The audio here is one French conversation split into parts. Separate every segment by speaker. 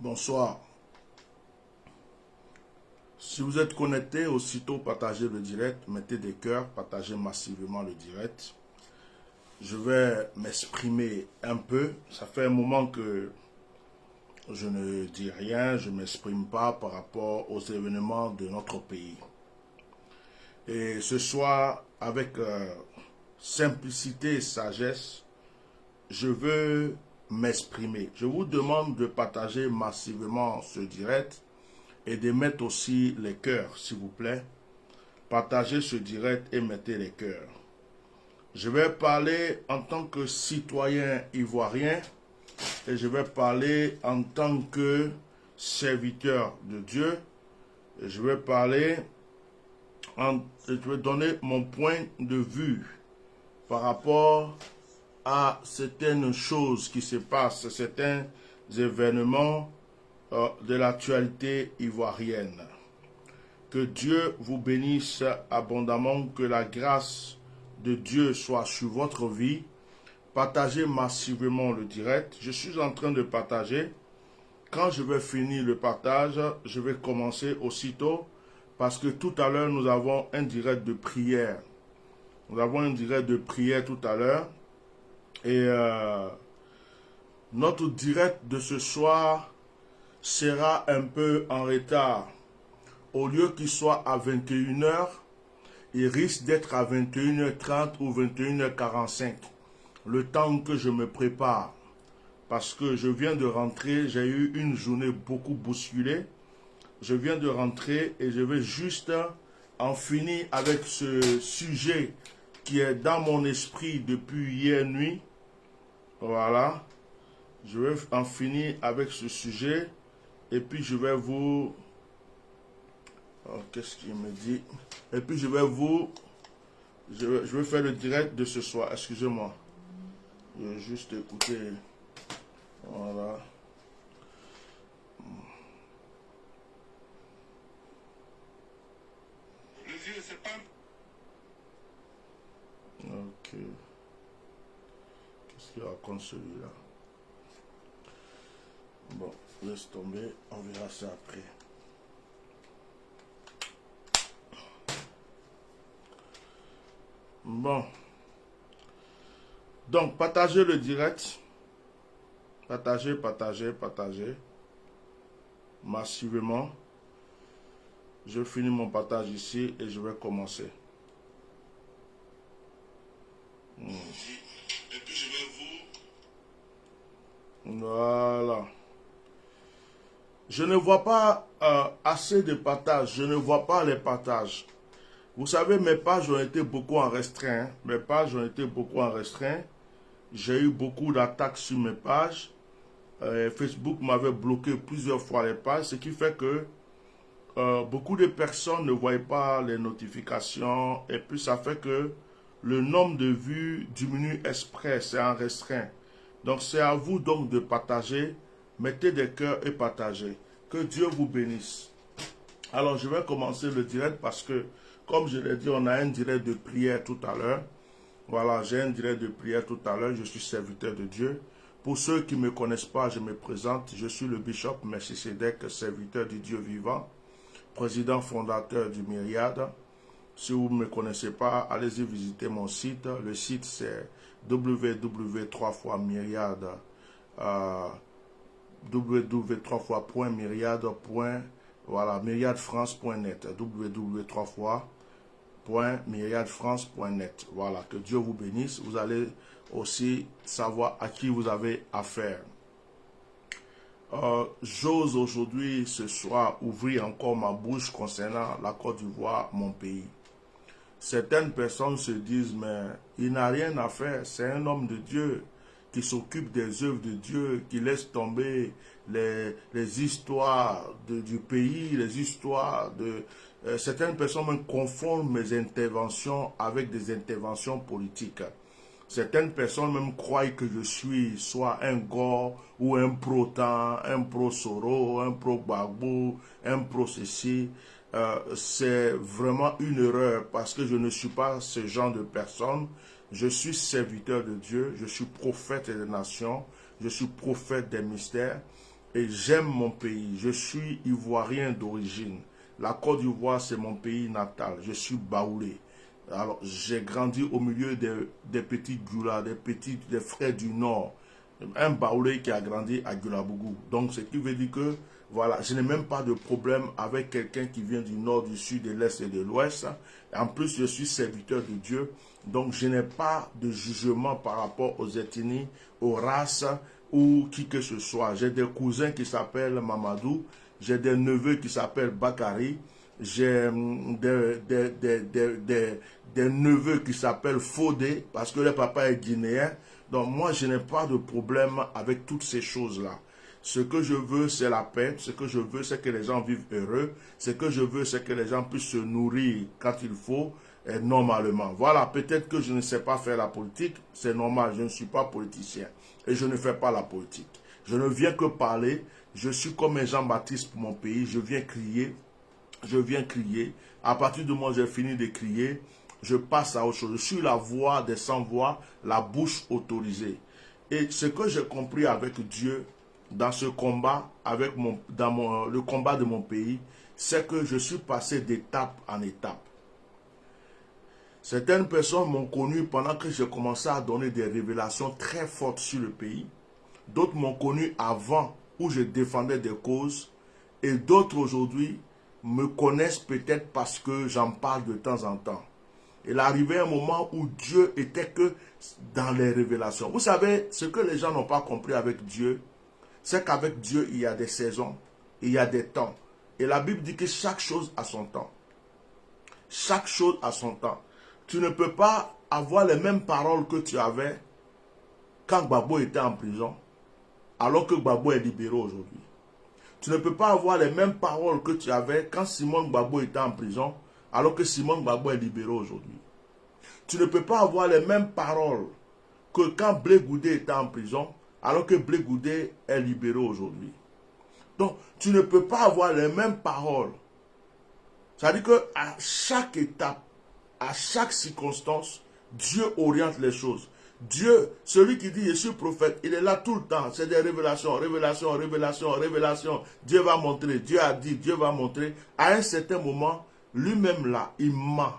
Speaker 1: Bonsoir. Si vous êtes connecté, aussitôt partagez le direct, mettez des cœurs, partagez massivement le direct. Je vais m'exprimer un peu. Ça fait un moment que je ne dis rien, je ne m'exprime pas par rapport aux événements de notre pays. Et ce soir, avec simplicité et sagesse, je veux m'exprimer. Je vous demande de partager massivement ce direct et de mettre aussi les cœurs, s'il vous plaît. Partagez ce direct et mettez les cœurs. Je vais parler en tant que citoyen ivoirien et je vais parler en tant que serviteur de Dieu. Et je vais parler, je vais donner mon point de vue par rapport à certaines choses qui se passent, certains événements de l'actualité ivoirienne. Que Dieu vous bénisse abondamment, que la grâce de Dieu soit sur votre vie. Partagez massivement le direct. Je suis en train de partager. Quand je vais finir le partage, je vais commencer aussitôt parce que tout à l'heure, nous avons un direct de prière. Nous avons un direct de prière tout à l'heure. Et notre direct de ce soir sera un peu en retard. Au lieu qu'il soit à 21h, il risque d'être à 21h30 ou 21h45. Le temps que je me prépare. Parce que je viens de rentrer, j'ai eu une journée beaucoup bousculée. Je viens de rentrer et je vais juste en finir avec ce sujet qui est dans mon esprit depuis hier nuit. Voilà. Je vais en finir avec ce sujet et puis je vais vous... Oh, qu'est-ce qu'il me dit? Et puis je vais faire le direct de ce soir. Excusez-moi. Je vais juste écouter. Voilà. Le vieux, c'est pas... Ok. Qu'est-ce qu'il raconte celui-là? Bon, laisse tomber. On verra ça après. Bon. Donc, partagez le direct. Partagez massivement. Je finis mon partage ici et je vais commencer. Et puis je vais vous... Voilà. Je ne vois pas assez de partages. Je ne vois pas les partages. Vous savez, mes pages ont été beaucoup en restreint. Mes pages ont été beaucoup en restreint. J'ai eu beaucoup d'attaques sur mes pages. Facebook m'avait bloqué plusieurs fois les pages, ce qui fait que beaucoup de personnes ne voient pas les notifications et puis ça fait que le nombre de vues diminue exprès, c'est en restreint. Donc c'est à vous donc de partager, mettez des cœurs et partagez. Que Dieu vous bénisse. Alors je vais commencer le direct parce que, comme je l'ai dit, on a un direct de prière tout à l'heure. Voilà, j'ai un direct de prière tout à l'heure, je suis serviteur de Dieu. Pour ceux qui ne me connaissent pas, je me présente, je suis le bishop Melchisedec, serviteur du Dieu vivant, président fondateur du Myriade. Si vous ne me connaissez pas, allez-y visiter mon site. Le site c'est www.myriade, myriadefrance.net, www.myriadefrance.net. Voilà, que Dieu vous bénisse. Vous allez aussi savoir à qui vous avez affaire. J'ose aujourd'hui, ce soir, ouvrir encore ma bouche concernant la Côte d'Ivoire, mon pays. Certaines personnes se disent, mais il n'a rien à faire, c'est un homme de Dieu qui s'occupe des œuvres de Dieu, qui laisse tomber les histoires du pays, les histoires de... certaines personnes me confondent mes interventions avec des interventions politiques. Certaines personnes même croient que je suis soit un Gore ou un pro-Temps, un pro-Soro, un pro-Gbagbo, un pro-ceci. C'est vraiment une erreur parce que je ne suis pas ce genre de personne. Je suis serviteur de Dieu, je suis prophète des nations, je suis prophète des mystères. et j'aime mon pays. Je suis ivoirien d'origine. La Côte d'Ivoire, c'est mon pays natal. Je suis baoulé. Alors, j'ai grandi au milieu des petits Gula, des frères du Nord. Un baoulé qui a grandi à Gulabougou. Donc, ce qui veut dire que, voilà, je n'ai même pas de problème avec quelqu'un qui vient du Nord, du Sud, de l'Est et de l'Ouest. En plus, je suis serviteur de Dieu. Donc, je n'ai pas de jugement par rapport aux ethnies, aux races ou qui que ce soit. J'ai des cousins qui s'appellent Mamadou. J'ai des neveux qui s'appellent Bakari. J'ai des neveux qui s'appellent Fodé parce que le papa est guinéen. Donc moi, je n'ai pas de problème avec toutes ces choses-là. Ce que je veux, c'est la paix. Ce que je veux, c'est que les gens vivent heureux. Ce que je veux, c'est que les gens puissent se nourrir quand il faut, normalement. Voilà, peut-être que je ne sais pas faire la politique. C'est normal, je ne suis pas politicien. Et je ne fais pas la politique. Je ne viens que parler. Je suis comme un Jean-Baptiste pour mon pays. Je viens crier. Je viens crier. À partir du moment où j'ai fini de crier, je passe à autre chose. Je suis la voix des sans-voix, la bouche autorisée. Et ce que j'ai compris avec Dieu dans ce combat, le combat de mon pays, c'est que je suis passé d'étape en étape. Certaines personnes m'ont connu pendant que j'ai commencé à donner des révélations très fortes sur le pays. D'autres m'ont connu avant, où je défendais des causes. Et d'autres aujourd'hui me connaissent peut-être parce que j'en parle de temps en temps. Il arrivait un moment où Dieu était que dans les révélations. Vous savez, ce que les gens n'ont pas compris avec Dieu, c'est qu'avec Dieu, il y a des saisons, il y a des temps. Et la Bible dit que chaque chose a son temps. Chaque chose a son temps. Tu ne peux pas avoir les mêmes paroles que tu avais quand Gbagbo était en prison, alors que Gbagbo est libéré aujourd'hui. Tu ne peux pas avoir les mêmes paroles que tu avais quand Simon Gbagbo était en prison, alors que Simon Gbagbo est libéré aujourd'hui. Tu ne peux pas avoir les mêmes paroles que quand Blé Goudé était en prison, alors que Blé Goudé est libéré aujourd'hui. Donc, tu ne peux pas avoir les mêmes paroles. C'est-à-dire qu'à chaque étape, à chaque circonstance, Dieu oriente les choses. Dieu, celui qui dit je suis prophète, il est là tout le temps. C'est des révélations, révélations, révélations, révélations. Dieu va montrer, Dieu a dit, Dieu va montrer. À un certain moment, lui-même là, il ment.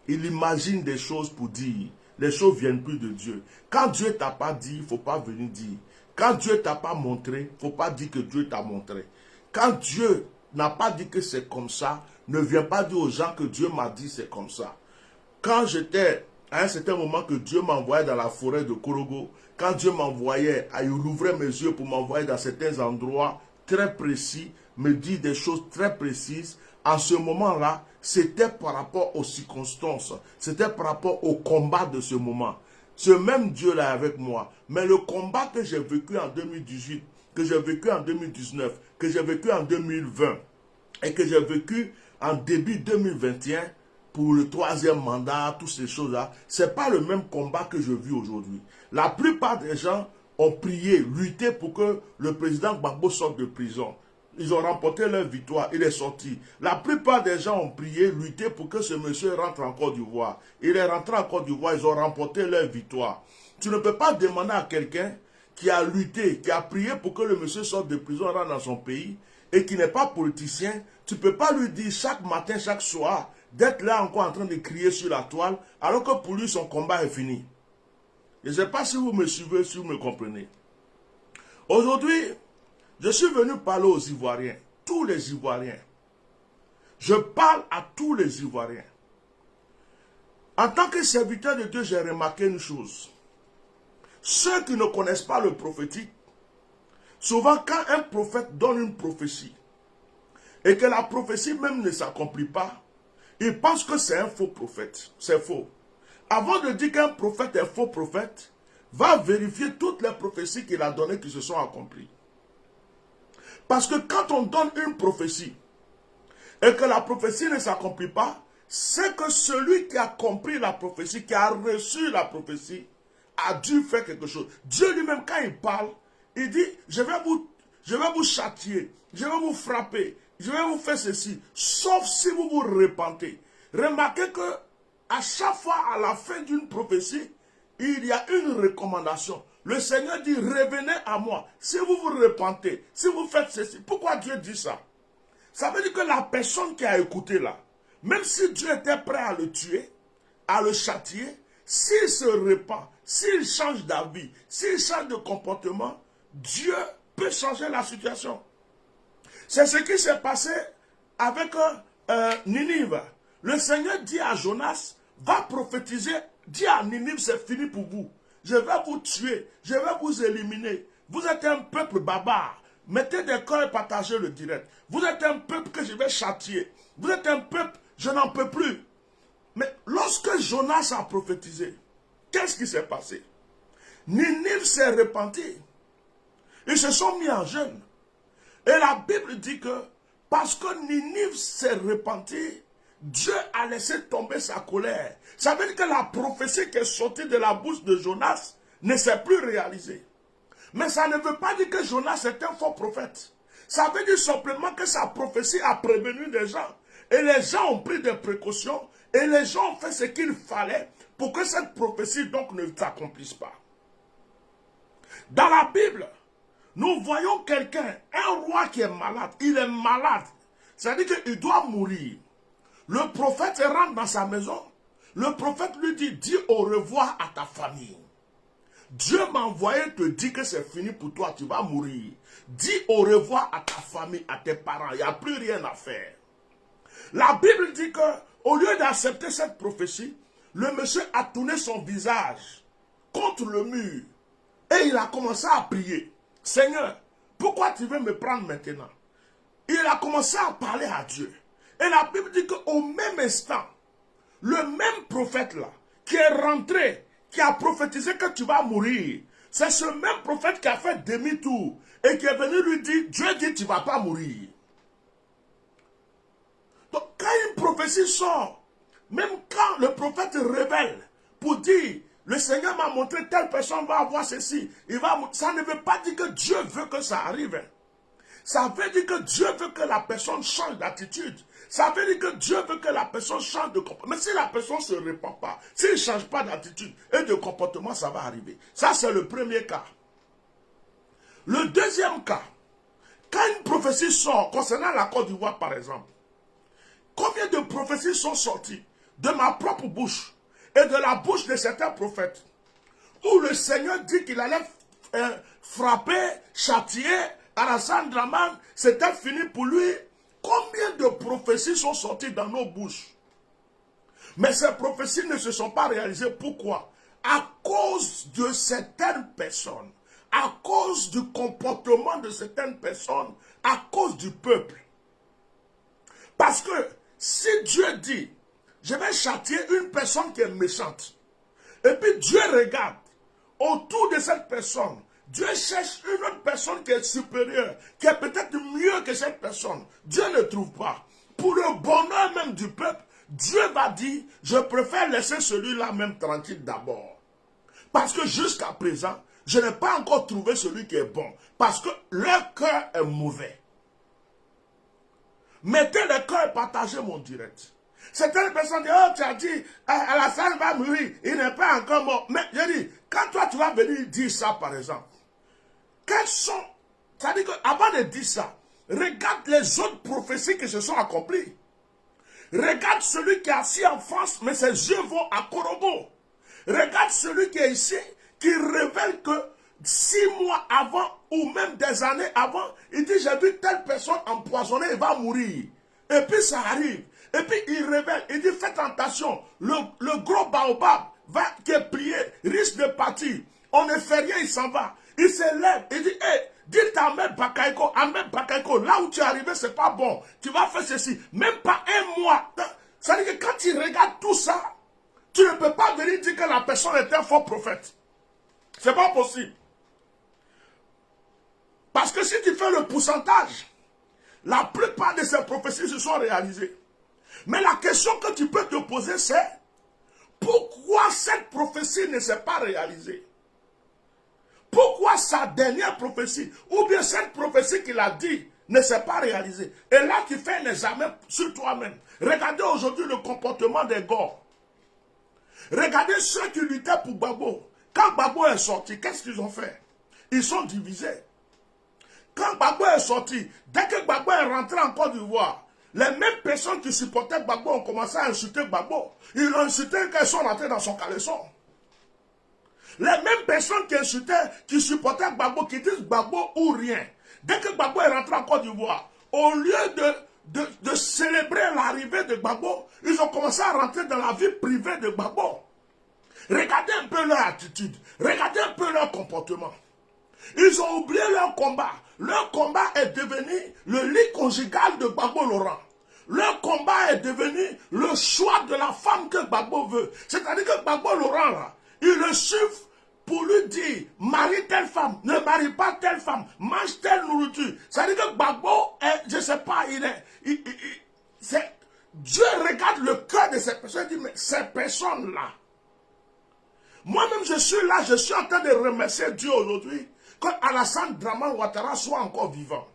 Speaker 1: Il imagine des choses pour dire. Les choses ne viennent plus de Dieu. Quand Dieu ne t'a pas dit, il ne faut pas venir dire. Quand Dieu ne t'a pas montré, il ne faut pas dire que Dieu t'a montré. Quand Dieu n'a pas dit que c'est comme ça, ne viens pas dire aux gens que Dieu m'a dit c'est comme ça. Quand j'étais à un certain moment que Dieu m'envoyait dans la forêt de Korogo, quand Dieu m'envoyait, il ouvrait mes yeux pour m'envoyer dans certains endroits très précis, me dire des choses très précises, en ce moment-là, c'était par rapport aux circonstances, c'était par rapport au combat de ce moment. Ce même Dieu-là est avec moi. Mais le combat que j'ai vécu en 2018, que j'ai vécu en 2019, que j'ai vécu en 2020 et que j'ai vécu en début 2021, pour le troisième mandat, toutes ces choses-là, ce n'est pas le même combat que je vis aujourd'hui. La plupart des gens ont prié, lutté pour que le président Gbagbo sorte de prison. Ils ont remporté leur victoire, il est sorti. La plupart des gens ont prié, lutté pour que ce monsieur rentre en Côte d'Ivoire. Il est rentré en Côte d'Ivoire, ils ont remporté leur victoire. Tu ne peux pas demander à quelqu'un qui a lutté, qui a prié pour que le monsieur sorte de prison, rentre dans son pays, et qui n'est pas politicien, tu ne peux pas lui dire chaque matin, chaque soir, d'être là encore en train de crier sur la toile, alors que pour lui, son combat est fini. Je ne sais pas si vous me suivez, si vous me comprenez. Aujourd'hui, je suis venu parler aux Ivoiriens, tous les Ivoiriens. Je parle à tous les Ivoiriens. En tant que serviteur de Dieu, j'ai remarqué une chose. Ceux qui ne connaissent pas le prophétique, souvent quand un prophète donne une prophétie, et que la prophétie même ne s'accomplit pas, ils pensent que c'est un faux prophète. C'est faux. Avant de dire qu'un prophète est faux prophète, va vérifier toutes les prophéties qu'il a données qui se sont accomplies. Parce que quand on donne une prophétie et que la prophétie ne s'accomplit pas, c'est que celui qui a compris la prophétie, qui a reçu la prophétie, a dû faire quelque chose. Dieu lui-même, quand il parle, il dit, je vais vous châtier, je vais vous frapper, je vais vous faire ceci, sauf si vous vous repentez. Remarquez que à chaque fois, à la fin d'une prophétie, il y a une recommandation. Le Seigneur dit, revenez à moi. Si vous vous repentez, si vous faites ceci, pourquoi Dieu dit ça? Ça veut dire que la personne qui a écouté là, même si Dieu était prêt à le tuer, à le châtier, s'il se repent, s'il change d'avis, s'il change de comportement, Dieu peut changer la situation. C'est ce qui s'est passé avec Ninive. Le Seigneur dit à Jonas, va prophétiser, dis à Ninive, c'est fini pour vous. Je vais vous tuer, je vais vous éliminer. Vous êtes un peuple barbare. Mettez des corps et partagez le direct. Vous êtes un peuple que je vais châtier. Vous êtes un peuple, je n'en peux plus. Mais lorsque Jonas a prophétisé, qu'est-ce qui s'est passé? Ninive s'est repentie. Ils se sont mis en jeûne. Et la Bible dit que parce que Ninive s'est repentie, Dieu a laissé tomber sa colère. Ça veut dire que la prophétie qui est sortie de la bouche de Jonas ne s'est plus réalisée. Mais ça ne veut pas dire que Jonas est un faux prophète. Ça veut dire simplement que sa prophétie a prévenu des gens. Et les gens ont pris des précautions. Et les gens ont fait ce qu'il fallait pour que cette prophétie donc ne s'accomplisse pas. Dans la Bible, nous voyons quelqu'un, un roi qui est malade. Il est malade. C'est-à-dire qu'il doit mourir. Le prophète rentre dans sa maison. Le prophète lui dit, dis au revoir à ta famille. Dieu m'a envoyé te dire que c'est fini pour toi, tu vas mourir. Dis au revoir à ta famille, à tes parents, il n'y a plus rien à faire. La Bible dit que, au lieu d'accepter cette prophétie, le monsieur a tourné son visage contre le mur et il a commencé à prier. Seigneur, pourquoi tu veux me prendre maintenant? Il a commencé à parler à Dieu. Et la Bible dit qu'au même instant, le même prophète là, qui est rentré, qui a prophétisé que tu vas mourir, c'est ce même prophète qui a fait demi-tour et qui est venu lui dire, Dieu dit tu ne vas pas mourir. Donc quand une prophétie sort, même quand le prophète révèle pour dire, le Seigneur m'a montré telle personne va avoir ceci, ça ne veut pas dire que Dieu veut que ça arrive. Ça veut dire que Dieu veut que la personne change d'attitude. Ça veut dire que Dieu veut que la personne change de comportement. Mais si la personne ne se répand pas, s'il ne change pas d'attitude et de comportement, ça va arriver. Ça, c'est le premier cas. Le deuxième cas, quand une prophétie sort, concernant la Côte d'Ivoire par exemple, combien de prophéties sont sorties de ma propre bouche et de la bouche de certains prophètes, où le Seigneur dit qu'il allait frapper, châtier, Alassane Dramane, c'était fini pour lui. Combien de prophéties sont sorties dans nos bouches? Mais ces prophéties ne se sont pas réalisées. Pourquoi? À cause de certaines personnes, à cause du comportement de certaines personnes, à cause du peuple. Parce que si Dieu dit, je vais châtier une personne qui est méchante, et puis Dieu regarde autour de cette personne, Dieu cherche une autre personne qui est supérieure, qui est peut-être mieux que cette personne. Dieu ne trouve pas. Pour le bonheur même du peuple, Dieu va dire, je préfère laisser celui-là même tranquille d'abord. Parce que jusqu'à présent, je n'ai pas encore trouvé celui qui est bon. Parce que leur cœur est mauvais. Mettez le cœur et partagez mon direct. Certaines personnes disent, oh, tu as dit, Alassane va mourir, il n'est pas encore mort. Mais je dis, quand toi tu vas venir dire ça par exemple, quels sont, c'est-à-dire qu'avant de dire ça, regarde les autres prophéties qui se sont accomplies. Regarde celui qui est assis en France, mais ses yeux vont à Korobo. Regarde celui qui est ici, qui révèle que 6 mois avant, ou même des années avant, il dit, j'ai vu telle personne empoisonnée, il va mourir. Et puis ça arrive. Et puis il révèle, il dit, faites attention, le gros baobab qui est plié, risque de partir. On ne fait rien, il s'en va. Il se lève, il dit, hé, dis à Ahmed Bakaïko, là où tu es arrivé, c'est pas bon. Tu vas faire ceci. Même pas un mois. Ça veut dire que quand tu regardes tout ça, tu ne peux pas venir dire que la personne est un faux prophète. C'est pas possible. Parce que si tu fais le pourcentage, la plupart de ces prophéties se sont réalisées. Mais la question que tu peux te poser, c'est pourquoi cette prophétie ne s'est pas réalisée? Pourquoi sa dernière prophétie, ou bien cette prophétie qu'il a dit, ne s'est pas réalisée? Et là, tu fais un examen sur toi-même. Regardez aujourd'hui le comportement des gars. Regardez ceux qui luttaient pour Gbagbo. Quand Gbagbo est sorti, qu'est-ce qu'ils ont fait? Ils sont divisés. Quand Gbagbo est sorti, dès que Gbagbo est rentré en Côte d'Ivoire, les mêmes personnes qui supportaient Gbagbo ont commencé à insulter Gbagbo. Ils l'ont insulté quand ils sont rentrés dans son caleçon. Les mêmes personnes qui insultaient, qui supportaient Gbagbo, qui disent Gbagbo ou rien. Dès que Gbagbo est rentré en Côte d'Ivoire, au lieu de célébrer l'arrivée de Gbagbo, ils ont commencé à rentrer dans la vie privée de Gbagbo. Regardez un peu leur attitude, regardez un peu leur comportement. Ils ont oublié leur combat. Leur combat est devenu le lit conjugal de Gbagbo Laurent. Leur combat est devenu le choix de la femme que Gbagbo veut. C'est-à-dire que Gbagbo Laurent, là, il le suit pour lui dire, marie telle femme, ne marie pas telle femme, mange telle nourriture. C'est-à-dire que Gbagbo, je ne sais pas, Dieu regarde le cœur de ces personnes et dit, mais ces personnes-là, moi-même je suis là, je suis en train de remercier Dieu aujourd'hui que Alassane Draman Ouattara soit encore vivant.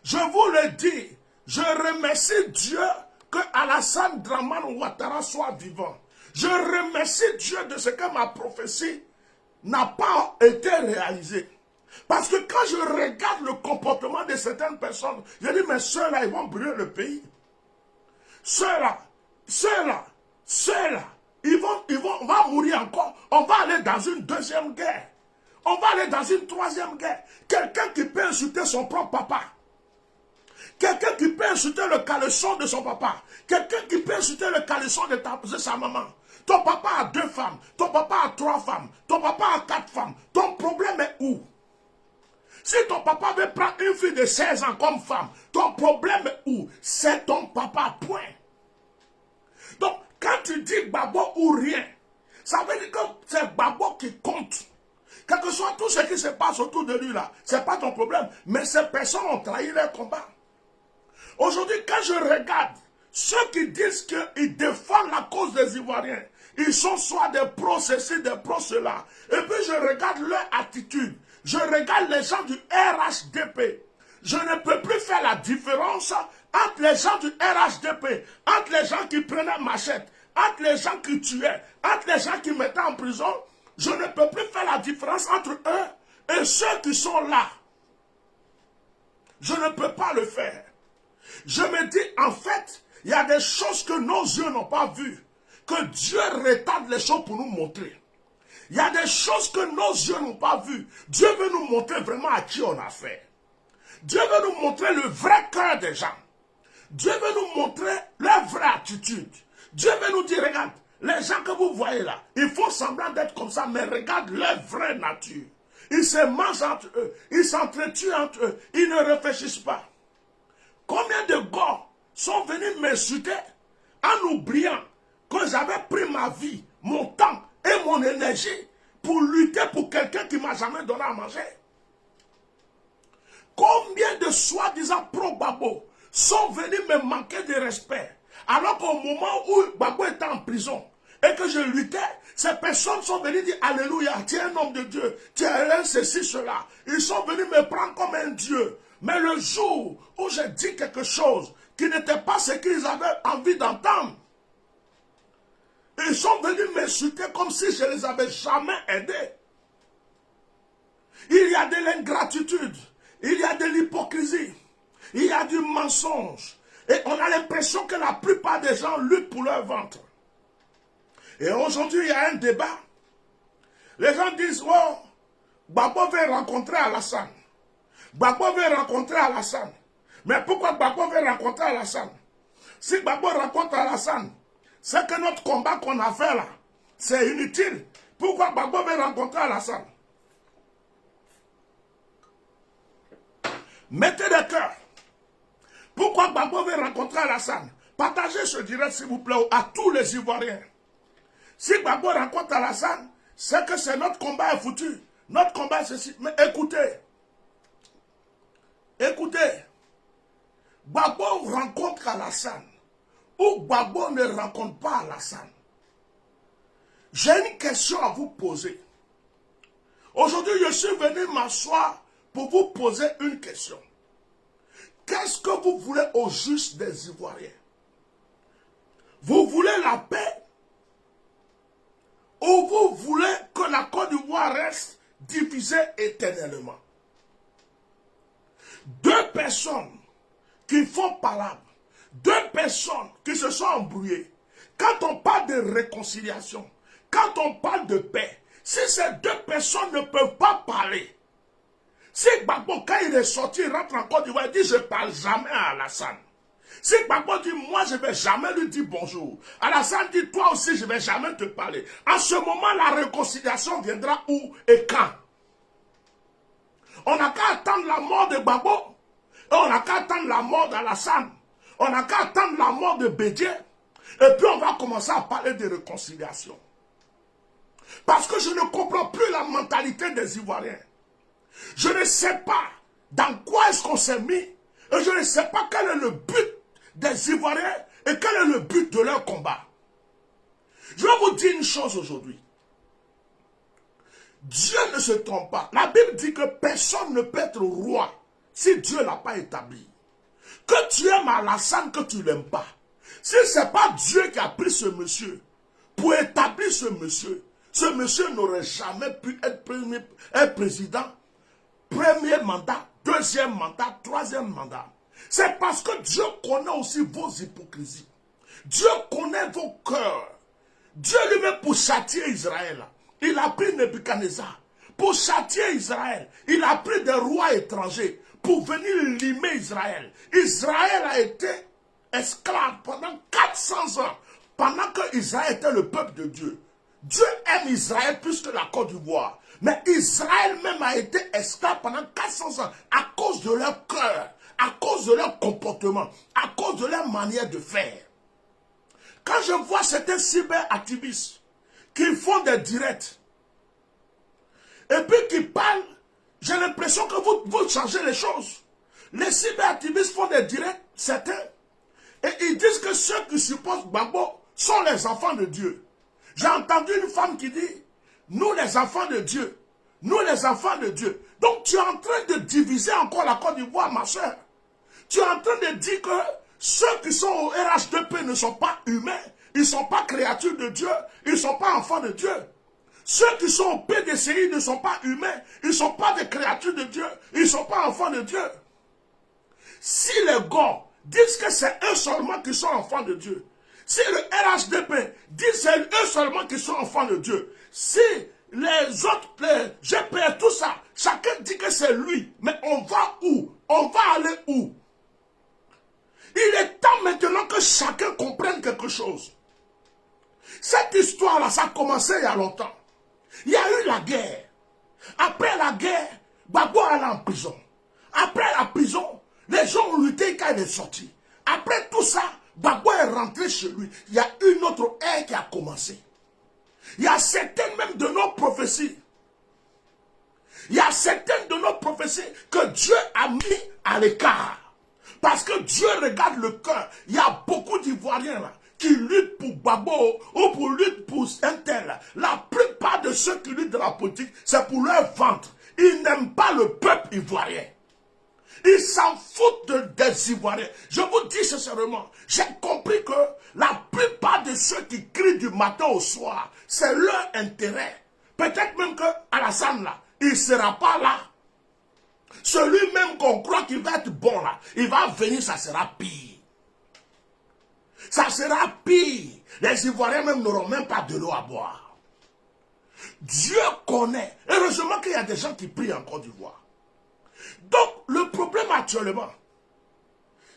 Speaker 1: Je vous le dis, je remercie Dieu que Alassane Draman Ouattara soit vivant. Je remercie Dieu de ce que ma prophétie n'a pas été réalisée. Parce que quand je regarde le comportement de certaines personnes, je dis, mais ceux-là, ils vont brûler le pays. Ceux-là, on va mourir encore. On va aller dans une deuxième guerre. On va aller dans une troisième guerre. Quelqu'un qui peut insulter son propre papa. Quelqu'un qui peut insulter le caleçon de son papa. Quelqu'un qui peut insulter le caleçon de sa maman. Ton papa a 2 femmes. Ton papa a 3 femmes. Ton papa a 4 femmes. Ton problème est où? Si ton papa veut prendre une fille de 16 ans comme femme, ton problème est où? C'est ton papa, point. Donc, quand tu dis Gbagbo ou rien, ça veut dire que c'est Gbagbo qui compte. Quel que soit tout ce qui se passe autour de lui là, ce n'est pas ton problème. Mais ces personnes ont trahi leur combat. Aujourd'hui, quand je regarde ceux qui disent qu'ils défendent la cause des Ivoiriens, ils sont soit des pros ceci, des pros cela. Et puis je regarde leur attitude. Je regarde les gens du RHDP. Je ne peux plus faire la différence entre les gens du RHDP, entre les gens qui prenaient machette, entre les gens qui tuaient, entre les gens qui mettaient en prison. Je ne peux plus faire la différence entre eux et ceux qui sont là. Je ne peux pas le faire. Je me dis, en fait, il y a des choses que nos yeux n'ont pas vues, que Dieu retarde les choses pour nous montrer. Il y a des choses que nos yeux n'ont pas vues. Dieu veut nous montrer vraiment à qui on a affaire. Dieu veut nous montrer le vrai cœur des gens. Dieu veut nous montrer leur vraie attitude. Dieu veut nous dire, regarde, les gens que vous voyez là, ils font semblant d'être comme ça, mais regarde leur vraie nature. Ils se mangent entre eux, ils s'entretuent entre eux, ils ne réfléchissent pas. Combien de gars sont venus m'insulter en oubliant que j'avais pris ma vie, mon temps et mon énergie pour lutter pour quelqu'un qui ne m'a jamais donné à manger? Combien de soi-disant pro-Gbagbo sont venus me manquer de respect alors qu'au moment où Gbagbo était en prison et que je luttais, ces personnes sont venues dire Alléluia, tu es un homme de Dieu, tu es un ceci, cela. Ils sont venus me prendre comme un Dieu. Mais le jour où j'ai dit quelque chose qui n'était pas ce qu'ils avaient envie d'entendre, ils sont venus m'insulter comme si je ne les avais jamais aidés. Il y a de l'ingratitude, il y a de l'hypocrisie, il y a du mensonge. Et on a l'impression que la plupart des gens luttent pour leur ventre. Et aujourd'hui, il y a un débat. Les gens disent, oh, Gbagbo veut rencontrer Alassane. Gbagbo veut rencontrer Alassane. Mais pourquoi Gbagbo veut rencontrer Alassane? Si Gbagbo rencontre Alassane, c'est que notre combat qu'on a fait là, c'est inutile. Pourquoi Gbagbo veut rencontrer Alassane? Mettez des cœurs. Pourquoi Gbagbo veut rencontrer Alassane? Partagez ce direct s'il vous plaît à tous les Ivoiriens. Si Gbagbo rencontre Alassane, c'est que c'est notre combat est foutu. Notre combat est ceci. Mais écoutez. Écoutez. Gbagbo rencontre Alassane. Ou Gbagbo ne rencontre pas Alassane. J'ai une question à vous poser. Aujourd'hui, je suis venu m'asseoir pour vous poser une question. Qu'est-ce que vous voulez au juste des Ivoiriens? Vous voulez la paix ou vous voulez que la Côte d'Ivoire reste divisée éternellement? Deux personnes qui font palabre, deux personnes qui se sont embrouillées. Quand on parle de réconciliation, quand on parle de paix, si ces deux personnes ne peuvent pas parler, si Gbagbo, quand il est sorti, il rentre en Côte d'Ivoire, il dit je ne parle jamais à Alassane. Si Gbagbo dit moi je ne vais jamais lui dire bonjour, Alassane dit toi aussi je ne vais jamais te parler. En ce moment la réconciliation viendra où et quand? On n'a qu'à attendre la mort de Gbagbo, et on n'a qu'à attendre la mort d'Alassane, on n'a qu'à attendre la mort de Bédié, et puis on va commencer à parler de réconciliation. Parce que je ne comprends plus la mentalité des Ivoiriens. Je ne sais pas dans quoi est-ce qu'on s'est mis, et je ne sais pas quel est le but des Ivoiriens et quel est le but de leur combat. Je vais vous dire une chose aujourd'hui. Dieu ne se trompe pas. La Bible dit que personne ne peut être roi si Dieu ne l'a pas établi. Que tu aimes Alassane, que tu ne l'aimes pas. Si ce n'est pas Dieu qui a pris ce monsieur pour établir ce monsieur n'aurait jamais pu être président. Premier mandat, deuxième mandat, troisième mandat. C'est parce que Dieu connaît aussi vos hypocrisies. Dieu connaît vos cœurs. Dieu lui-même pour châtier Israël. Il a pris Nebuchadnezzar. Pour châtier Israël, il a pris des rois étrangers pour venir limer Israël. Israël a été esclave pendant 400 ans. Pendant que Israël était le peuple de Dieu. Dieu aime Israël plus que la Côte d'Ivoire. Mais Israël même a été esclave pendant 400 ans à cause de leur cœur, à cause de leur comportement, à cause de leur manière de faire. Quand je vois certains cyberactivistes qui font des directs et puis qui parlent, j'ai l'impression que vous changez les choses. Les cyberactivistes font des directs, certains, et ils disent que ceux qui supportent Gbagbo sont les enfants de Dieu. J'ai entendu une femme qui dit, nous les enfants de Dieu, nous les enfants de Dieu. Donc tu es en train de diviser encore la Côte d'Ivoire, ma soeur. Tu es en train de dire que ceux qui sont au RHDP ne sont pas humains, ils ne sont pas créatures de Dieu, ils ne sont pas enfants de Dieu. Ceux qui sont au PDCI ne sont pas humains, ils ne sont pas des créatures de Dieu, ils ne sont pas enfants de Dieu. Si les gars disent que c'est eux seulement qui sont enfants de Dieu, si le RHDP dit que c'est eux seulement qui sont enfants de Dieu, si les autres, les GPR, tout ça, chacun dit que c'est lui, mais on va où? On va aller où? Il est temps maintenant que chacun comprenne quelque chose. Cette histoire-là, ça a commencé il y a longtemps. Il y a eu la guerre. Après la guerre, Gbagbo allait en prison. Après la prison, les gens ont lutté quand il est sorti. Après tout ça, Gbagbo est rentré chez lui. Il y a une autre ère qui a commencé. Il y a certaines même de nos prophéties. Il y a certaines de nos prophéties que Dieu a mis à l'écart. Parce que Dieu regarde le cœur. Il y a beaucoup d'Ivoiriens là qui luttent pour Gbagbo ou pour lutter pour un tel. La plupart de ceux qui luttent dans la politique, c'est pour leur ventre. Ils n'aiment pas le peuple ivoirien. Ils s'en foutent des Ivoiriens. Je vous dis sincèrement, j'ai compris que la plupart de ceux qui crient du matin au soir, c'est leur intérêt. Peut-être même que Alassane là, il ne sera pas là. Celui même qu'on croit qu'il va être bon là, il va venir, ça sera pire. Ça sera pire. Les Ivoiriens même n'auront même pas de l'eau à boire. Dieu connaît. Heureusement qu'il y a des gens qui prient en Côte d'Ivoire. Donc, le problème actuellement,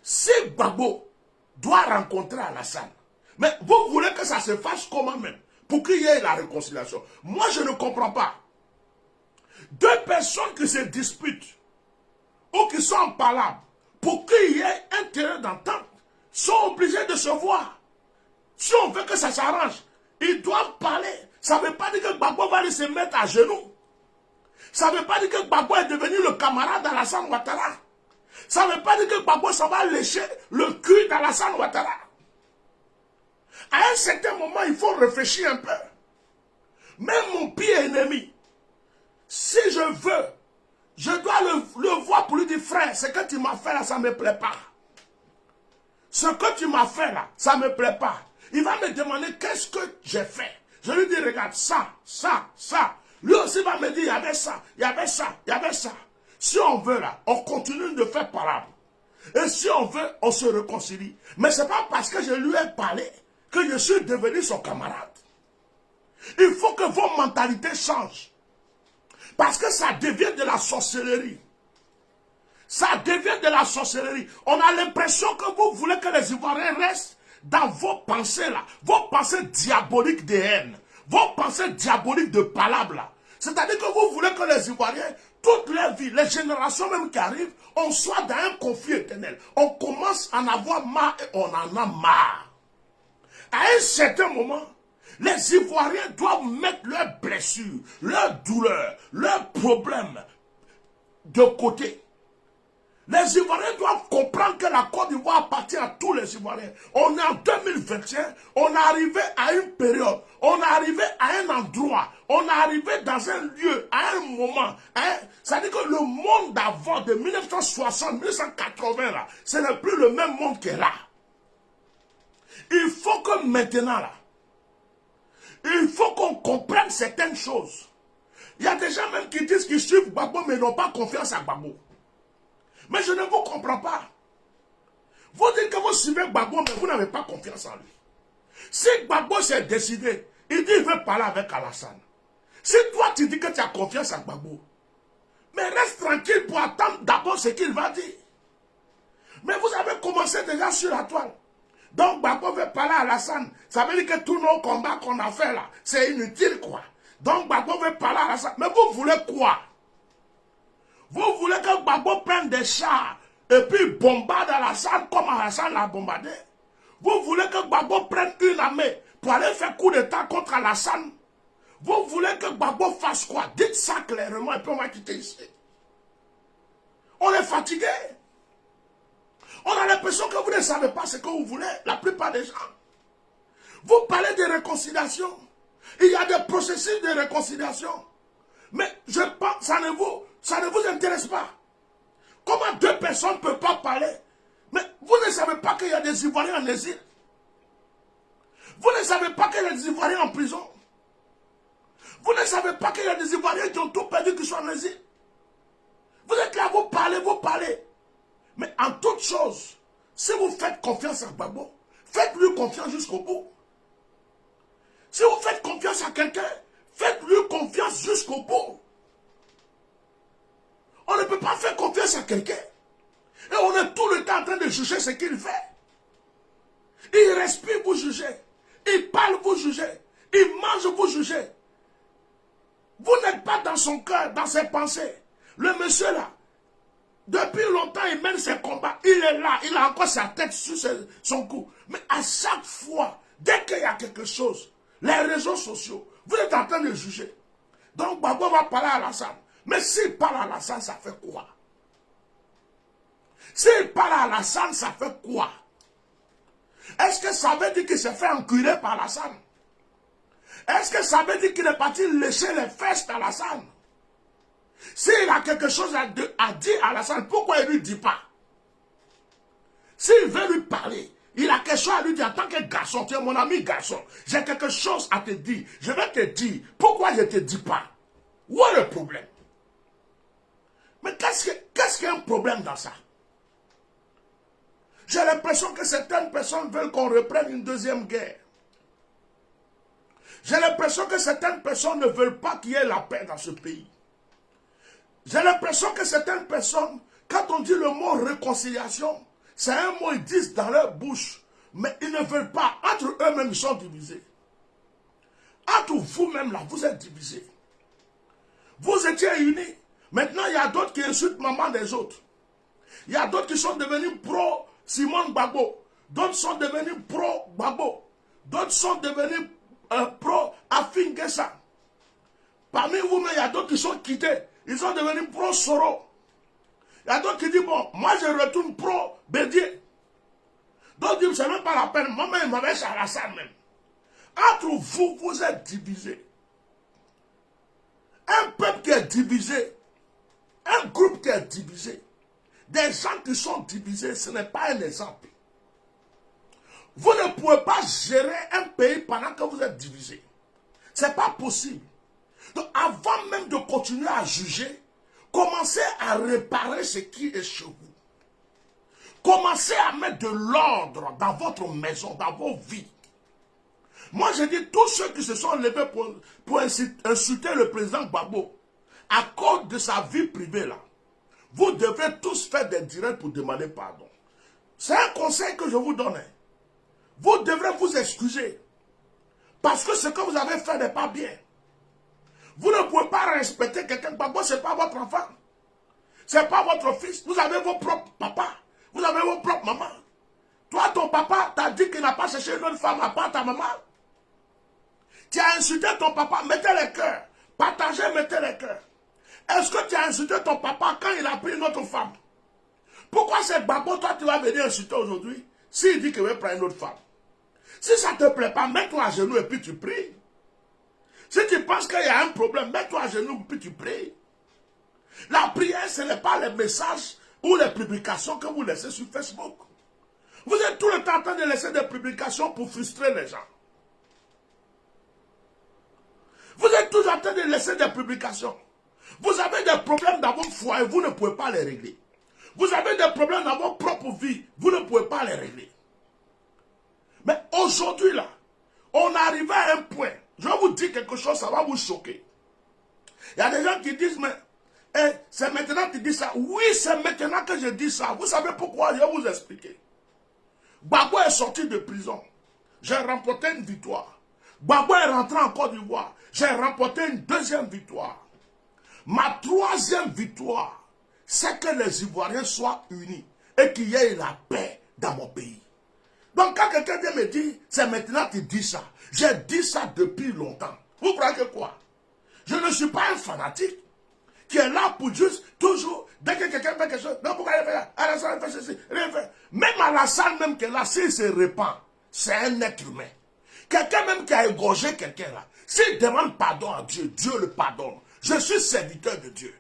Speaker 1: c'est Gbagbo doit rencontrer Alassane. Mais vous voulez que ça se fasse comment même? Pour qu'il y ait la réconciliation. Moi, je ne comprends pas. Deux personnes qui se disputent, ou qui sont en palabre, pour qu'il y ait un terrain d'entente, sont obligés de se voir. Si on veut que ça s'arrange, ils doivent parler. Ça ne veut pas dire que Gbagbo va aller se mettre à genoux. Ça ne veut pas dire que Gbagbo est devenu le camarade d'Alassane Ouattara. Ça ne veut pas dire que Gbagbo ça va lécher le cul d'Alassane Ouattara. À un certain moment, il faut réfléchir un peu. Même mon pire ennemi, si je veux, je dois le voir pour lui dire, frère, ce que tu m'as fait là, ça ne me plaît pas. Ce que tu m'as fait là, ça ne me plaît pas. Il va me demander qu'est-ce que j'ai fait. Je lui dis, regarde, ça. Lui aussi va me dire, il y avait ça, il y avait ça, il y avait ça. Si on veut là, on continue de faire parable. Et si on veut, on se réconcilie. Mais ce n'est pas parce que je lui ai parlé que je suis devenu son camarade. Il faut que vos mentalités changent. Parce que ça devient de la sorcellerie. Ça devient de la sorcellerie. On a l'impression que vous voulez que les Ivoiriens restent dans vos pensées là. Vos pensées diaboliques de haine. Vos pensées diaboliques de palabres là. C'est-à-dire que vous voulez que les Ivoiriens, toute leur vie, les générations même qui arrivent, on soit dans un conflit éternel. On commence à en avoir marre et on en a marre. À un certain moment, les Ivoiriens doivent mettre leurs blessures, leurs douleurs, leurs problèmes de côté. Les Ivoiriens doivent comprendre que la Côte d'Ivoire appartient à tous les Ivoiriens. On est en 2021, on est arrivé à une période, on est arrivé à un endroit, on est arrivé dans un lieu, à un moment. C'est-à-dire que le monde d'avant, de 1960, 1980, là, ce n'est plus le même monde que là. Il faut que maintenant, là, il faut qu'on comprenne certaines choses. Il y a des gens même qui disent qu'ils suivent Gbagbo, mais n'ont pas confiance à Gbagbo. Mais je ne vous comprends pas. Vous dites que vous suivez Gbagbo, mais vous n'avez pas confiance en lui. Si Gbagbo s'est décidé, il dit qu'il veut parler avec Alassane. Si toi tu dis que tu as confiance en Gbagbo, mais reste tranquille pour attendre d'abord ce qu'il va dire. Mais vous avez commencé déjà sur la toile. Donc Gbagbo veut parler à Alassane. Ça veut dire que tous nos combats qu'on a fait là, c'est inutile quoi. Donc Gbagbo veut parler à Alassane. Mais vous voulez quoi? Vous voulez que Gbagbo prenne des chars et puis bombarde Alassane comme Alassane l'a bombardé? Vous voulez que Gbagbo prenne une armée pour aller faire coup d'état contre Alassane? Vous voulez que Gbagbo fasse quoi? Dites ça clairement et puis on va quitter ici. On est fatigué. On a l'impression que vous ne savez pas ce que vous voulez, la plupart des gens. Vous parlez de réconciliation. Il y a des processus de réconciliation. Mais je pense, ça ne vous intéresse pas. Comment deux personnes ne peuvent pas parler? Mais vous ne savez pas qu'il y a des Ivoiriens en exil. Vous ne savez pas qu'il y a des Ivoiriens en prison. Vous ne savez pas qu'il y a des Ivoiriens qui ont tout perdu, qui sont en exil. Vous êtes là, vous parlez. Mais en toute chose, si vous faites confiance à Gbagbo, faites-lui confiance jusqu'au bout. Si vous faites confiance à quelqu'un, faites-lui confiance jusqu'au bout. On ne peut pas faire confiance à quelqu'un. Et on est tout le temps en train de juger ce qu'il fait. Il respire, vous jugez. Il parle, vous jugez. Il mange, vous jugez. Vous n'êtes pas dans son cœur, dans ses pensées. Le monsieur là, depuis longtemps, il mène ses combats. Il est là, il a encore sa tête sur son cou. Mais à chaque fois, dès qu'il y a quelque chose, les réseaux sociaux, vous êtes en train de juger. Donc Gbagbo va parler à Alassane. Mais s'il parle à Alassane, ça fait quoi? S'il parle à Alassane, ça fait quoi? Est-ce que ça veut dire qu'il s'est fait enculer par Alassane? Est-ce que ça veut dire qu'il est parti lécher les fesses d'Alassane? S'il a quelque chose à dire à Alassane, pourquoi il ne lui dit pas? S'il veut lui parler, il a quelque chose à lui dire en tant que garçon. Tu es mon ami garçon. J'ai quelque chose à te dire. Je vais te dire. Pourquoi je ne te dis pas? Où est le problème? Mais qu'est-ce qu'il y a un problème dans ça? J'ai l'impression que certaines personnes veulent qu'on reprenne une deuxième guerre. J'ai l'impression que certaines personnes ne veulent pas qu'il y ait la paix dans ce pays. J'ai l'impression que certaines personnes, quand on dit le mot réconciliation, c'est un mot qu'ils disent dans leur bouche, mais ils ne veulent pas. Entre eux-mêmes, ils sont divisés. Entre vous-même, là, vous êtes divisés. Vous étiez unis. Maintenant, il y a d'autres qui insultent maman des autres. Il y a d'autres qui sont devenus pro-Simone Gbagbo. D'autres sont devenus pro-Gbagbo. D'autres sont devenus pro-Afin Guessa. Parmi vous-même, il y a d'autres qui sont quittés. Ils sont devenus pro-Soro. Il y a d'autres qui disent, bon, moi je retourne pro-Bédier. D'autres disent, c'est même pas la peine. Maman, il m'avait chez Alassane même. Entre vous, vous êtes divisés. Un peuple qui est divisé, un groupe qui est divisé, des gens qui sont divisés, ce n'est pas un exemple. Vous ne pouvez pas gérer un pays pendant que vous êtes divisés. Ce n'est pas possible. Donc avant même de continuer à juger, commencez à réparer ce qui est chez vous. Commencez à mettre de l'ordre dans votre maison, dans vos vies. Moi, je dis, tous ceux qui se sont levés pour insulter le président Gbagbo, à cause de sa vie privée là, vous devrez tous faire des directs pour demander pardon. C'est un conseil que je vous donne. Vous devrez vous excuser. Parce que ce que vous avez fait n'est pas bien. Vous ne pouvez pas respecter quelqu'un. Gbagbo, ce n'est pas votre enfant. Ce n'est pas votre fils. Vous avez vos propres papas. Vous avez vos propres mamans. Toi, ton papa t'a dit qu'il n'a pas cherché une autre femme à part ta maman. Tu as insulté ton papa, mettez les cœurs. Partagez, mettez les cœurs. Est-ce que tu as insulté ton papa quand il a pris une autre femme? Pourquoi c'est Gbagbo, toi, tu vas venir insulter aujourd'hui s'il dit qu'il veut prendre une autre femme? Si ça ne te plaît pas, mets-toi à genoux et puis tu pries. Si tu penses qu'il y a un problème, mets-toi à genoux et puis tu pries. La prière, ce n'est pas les messages ou les publications que vous laissez sur Facebook. Vous êtes tout le temps en train de laisser des publications pour frustrer les gens. Vous êtes toujours en train de laisser des publications. Vous avez des problèmes dans votre foyer, vous ne pouvez pas les régler. Vous avez des problèmes dans votre propre vie, vous ne pouvez pas les régler. Mais aujourd'hui là, on arrive à un point, je vais vous dire quelque chose, ça va vous choquer. Il y a des gens qui disent, mais c'est maintenant que tu dis ça. Oui, c'est maintenant que je dis ça. Vous savez pourquoi? Je vais vous expliquer. Gbagbo est sorti de prison. J'ai remporté une victoire. Gbagbo est rentré en Côte d'Ivoire. J'ai remporté une deuxième victoire. Ma troisième victoire, c'est que les Ivoiriens soient unis et qu'il y ait la paix dans mon pays. Donc quand quelqu'un vient me dire, c'est maintenant que tu dis ça. J'ai dit ça depuis longtemps. Vous croyez que quoi? Je ne suis pas un fanatique qui est là pour juste, toujours, dès que quelqu'un fait quelque chose, non, pourquoi il fait ça? Alassane fait ceci, rien fait. Même Alassane même qui est là, s'il se répand, c'est un être humain. Quelqu'un même qui a égorgé quelqu'un là, s'il demande pardon à Dieu, Dieu le pardonne. Je suis serviteur de Dieu.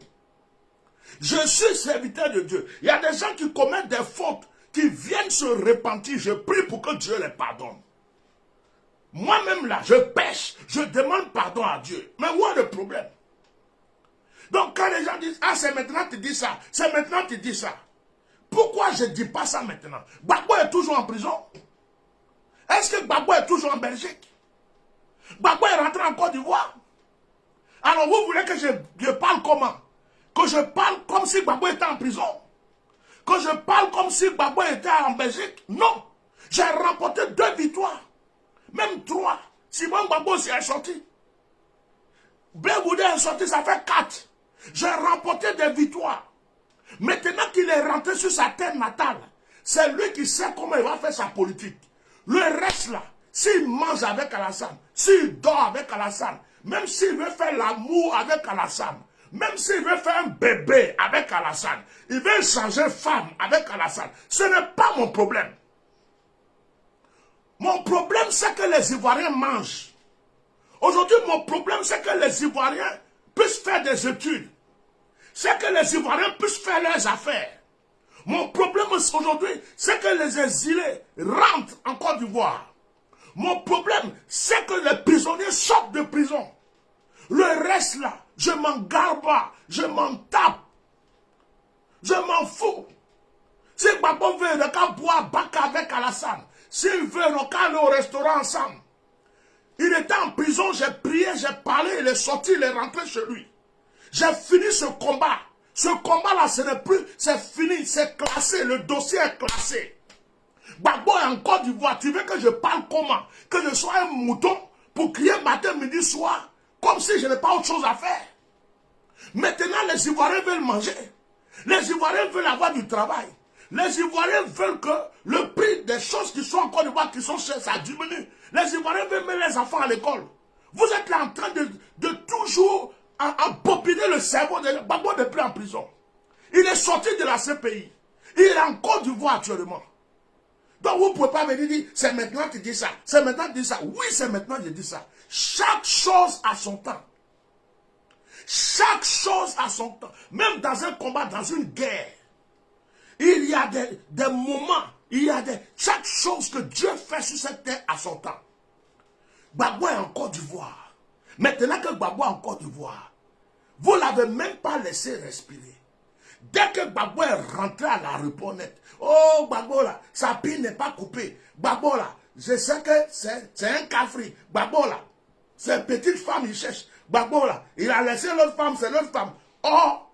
Speaker 1: Je suis serviteur de Dieu. Il y a des gens qui commettent des fautes, qui viennent se repentir. Je prie pour que Dieu les pardonne. Moi-même là, je pêche, je demande pardon à Dieu. Mais où est le problème? Donc quand les gens disent, ah c'est maintenant que tu dis ça, c'est maintenant que tu dis ça. Pourquoi je ne dis pas ça maintenant? Gbagbo est toujours en prison? Est-ce que Gbagbo est toujours en Belgique? Gbagbo est rentré en Côte d'Ivoire? Alors vous voulez que je parle comment? Que je parle comme si Gbagbo était en prison? Que je parle comme si Gbagbo était en Belgique? Non. J'ai remporté 2 victoires. Même 3. Simon Gbagbo aussi est sorti. Blé Goudé est sorti, ça fait 4. J'ai remporté des victoires. Maintenant qu'il est rentré sur sa terre natale, c'est lui qui sait comment il va faire sa politique. Le reste là, s'il mange avec Alassane, s'il dort avec Alassane, même s'il veut faire l'amour avec Alassane, même s'il veut faire un bébé avec Alassane, il veut changer femme avec Alassane, ce n'est pas mon problème. Mon problème, c'est que les Ivoiriens mangent. Aujourd'hui, mon problème, c'est que les Ivoiriens puissent faire des études. C'est que les Ivoiriens puissent faire leurs affaires. Mon problème aujourd'hui, c'est que les exilés rentrent en Côte d'Ivoire. Mon problème, c'est que les prisonniers sortent de prison. Le reste là, je m'en garde pas, je m'en tape. Je m'en fous. Si Gbagbo veut, le cas boire Baka avec Alassane. S'il veut, on va aller au restaurant ensemble. Il était en prison, j'ai prié, j'ai parlé, il est sorti, il est rentré chez lui. J'ai fini ce combat. Ce combat-là, ce n'est plus, c'est fini, c'est classé, le dossier est classé. Gbagbo est en Côte d'Ivoire, tu veux que je parle comment? Que je sois un mouton pour crier matin, midi, soir, comme si je n'ai pas autre chose à faire. Maintenant, les Ivoiriens veulent manger. Les Ivoiriens veulent avoir du travail. Les Ivoiriens veulent que le prix des choses qui sont en Côte d'Ivoire, qui sont chères, ça diminue. Les Ivoiriens veulent mettre les enfants à l'école. Vous êtes là en train de toujours embobiner le cerveau de Gbagbo depuis en prison. Il est sorti de la CPI. Il est en Côte d'Ivoire actuellement. Donc vous ne pouvez pas me dire, c'est maintenant que tu dis ça. C'est maintenant que tu dis ça. Oui, c'est maintenant que je dis ça. Chaque chose a son temps. Chaque chose a son temps. Même dans un combat, dans une guerre, il y a des moments, il y a chaque chose que Dieu fait sur cette terre a son temps. Gbagbo est en Côte d'Ivoire. Maintenant que Gbagbo est en Côte d'Ivoire, vous ne l'avez même pas laissé respirer. Dès que Gbagbo est rentré à l'aéroport net, oh Gbagbo là, sa pile n'est pas coupée. Gbagbo là, je sais que c'est un cafri. Gbagbo là, c'est une petite femme, il cherche. Gbagbo là, il a laissé l'autre femme, c'est l'autre femme. Or,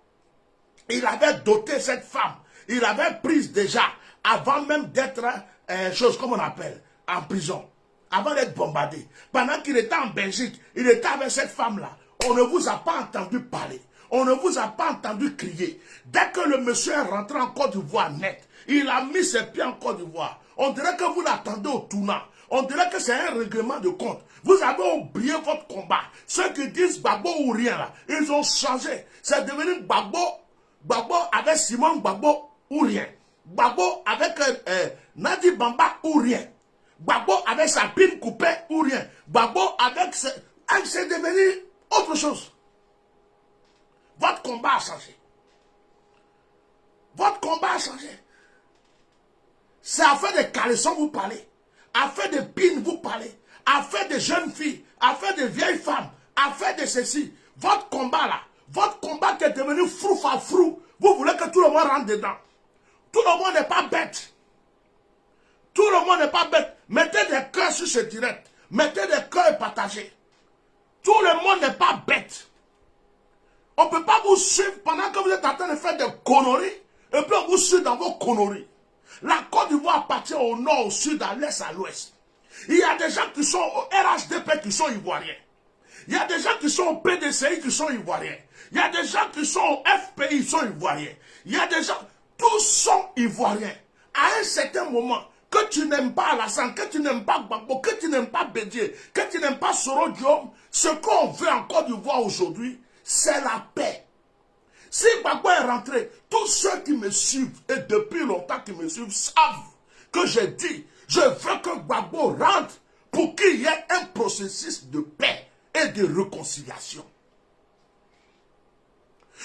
Speaker 1: il avait doté cette femme. Il avait prise déjà, avant même d'être, chose comme on appelle, en prison. Avant d'être bombardé. Pendant qu'il était en Belgique, il était avec cette femme-là. On ne vous a pas entendu parler. On ne vous a pas entendu crier. Dès que le monsieur est rentré en Côte d'Ivoire net, il a mis ses pieds en Côte d'Ivoire. On dirait que vous l'attendez au tournant. On dirait que c'est un règlement de compte. Vous avez oublié votre combat. Ceux qui disent Gbagbo ou rien là, ils ont changé. C'est devenu Gbagbo avec Simon Gbagbo ou rien. Gbagbo avec Nadi Bamba ou rien. Gbagbo avec sa pine coupée ou rien. Gbagbo avec... C'est devenu autre chose. Votre combat a changé. Votre combat a changé. C'est afin de caleçons vous parlez. Afin de pines vous parlez. Afin de jeunes filles. Afin de vieilles femmes. Afin de ceci. Votre combat là. Votre combat qui est devenu frou. Vous voulez que tout le monde rentre dedans. Tout le monde n'est pas bête. Tout le monde n'est pas bête. Mettez des cœurs sur ce direct. Mettez des cœurs et partagez. Tout le monde n'est pas bête. On ne peut pas vous suivre pendant que vous êtes en train de faire des conneries. Et puis on vous suit dans vos conneries. La Côte d'Ivoire appartient au nord, au sud, à l'est, à l'ouest. Il y a des gens qui sont au RHDP qui sont ivoiriens. Il y a des gens qui sont au PDCI qui sont ivoiriens. Il y a des gens qui sont au FPI qui sont ivoiriens. Il y a des gens, tous sont ivoiriens. À un certain moment, que tu n'aimes pas Alassane, que tu n'aimes pas Gbagbo, que tu n'aimes pas Bédié, que tu n'aimes pas Soro Diom, ce qu'on veut en Côte d'Ivoire aujourd'hui, c'est la paix. Si Gbagbo est rentré, tous ceux qui me suivent, et depuis longtemps qui me suivent, savent que j'ai dit, je veux que Gbagbo rentre pour qu'il y ait un processus de paix et de réconciliation.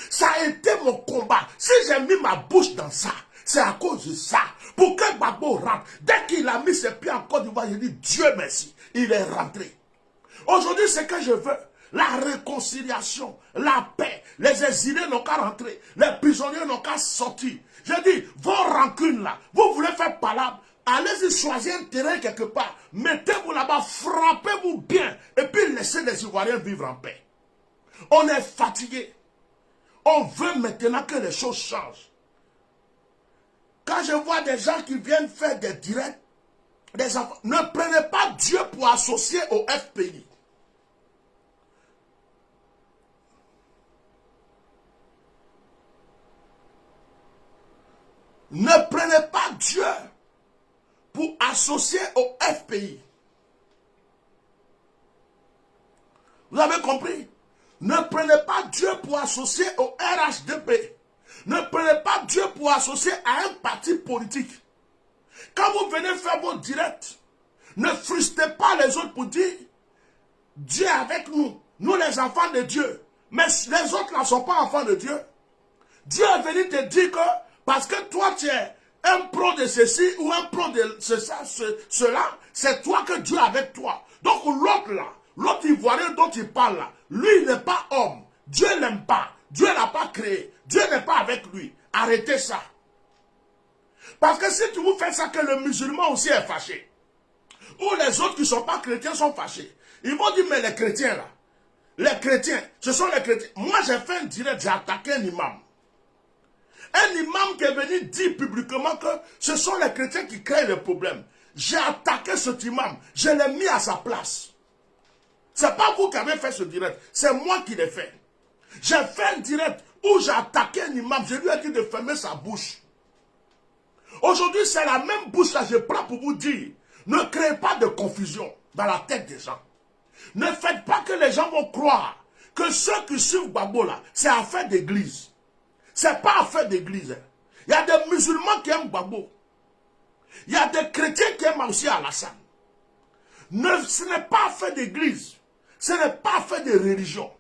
Speaker 1: Ça a été mon combat. Si j'ai mis ma bouche dans ça, c'est à cause de ça. Pour que Gbagbo rentre, dès qu'il a mis ses pieds en Côte d'Ivoire, j'ai dit Dieu merci, il est rentré. Aujourd'hui, c'est que je veux. La réconciliation, la paix. Les exilés n'ont qu'à rentrer. Les prisonniers n'ont qu'à sortir. Je dis, vos rancunes là, vous voulez faire palabre, allez-y choisir un terrain quelque part. Mettez-vous là-bas, frappez-vous bien. Et puis laissez les Ivoiriens vivre en paix. On est fatigué. On veut maintenant que les choses changent. Quand je vois des gens qui viennent faire des directs, des enfants, ne prenez pas Dieu pour associer au FPI. Ne prenez pas Dieu pour associer au FPI. Vous avez compris? Ne prenez pas Dieu pour associer au RHDP. Ne prenez pas Dieu pour associer à un parti politique. Quand vous venez faire vos directs, ne frustrez pas les autres pour dire Dieu est avec nous, nous les enfants de Dieu. Mais les autres ne sont pas enfants de Dieu. Dieu est venu te dire que parce que toi tu es un pro de ceci ou un pro de cela, c'est toi que Dieu est avec toi. Donc l'autre là, l'autre Ivoirien dont il parle là, lui il n'est pas homme. Dieu l'aime pas. Dieu n'a pas créé. Dieu n'est pas avec lui. Arrêtez ça. Parce que si tu vous fais ça, que le musulman aussi est fâché, ou les autres qui ne sont pas chrétiens sont fâchés, ils vont dire, mais les chrétiens là, les chrétiens, ce sont les chrétiens. Moi j'ai fait un direct, j'ai attaqué un imam. Un imam qui est venu dire publiquement que ce sont les chrétiens qui créent le problème. J'ai attaqué cet imam, je l'ai mis à sa place. Ce n'est pas vous qui avez fait ce direct, c'est moi qui l'ai fait. J'ai fait un direct où j'ai attaqué un imam, je lui ai dit de fermer sa bouche. Aujourd'hui, c'est la même bouche là, je prends pour vous dire, ne créez pas de confusion dans la tête des gens. Ne faites pas que les gens vont croire que ceux qui suivent Gbagbo là, c'est affaire d'église. C'est pas affaire d'église. Il y a des musulmans qui aiment Gbagbo. Il y a des chrétiens qui aiment aussi Alassane. Ce n'est pas affaire d'église. Ce n'est pas affaire de religion.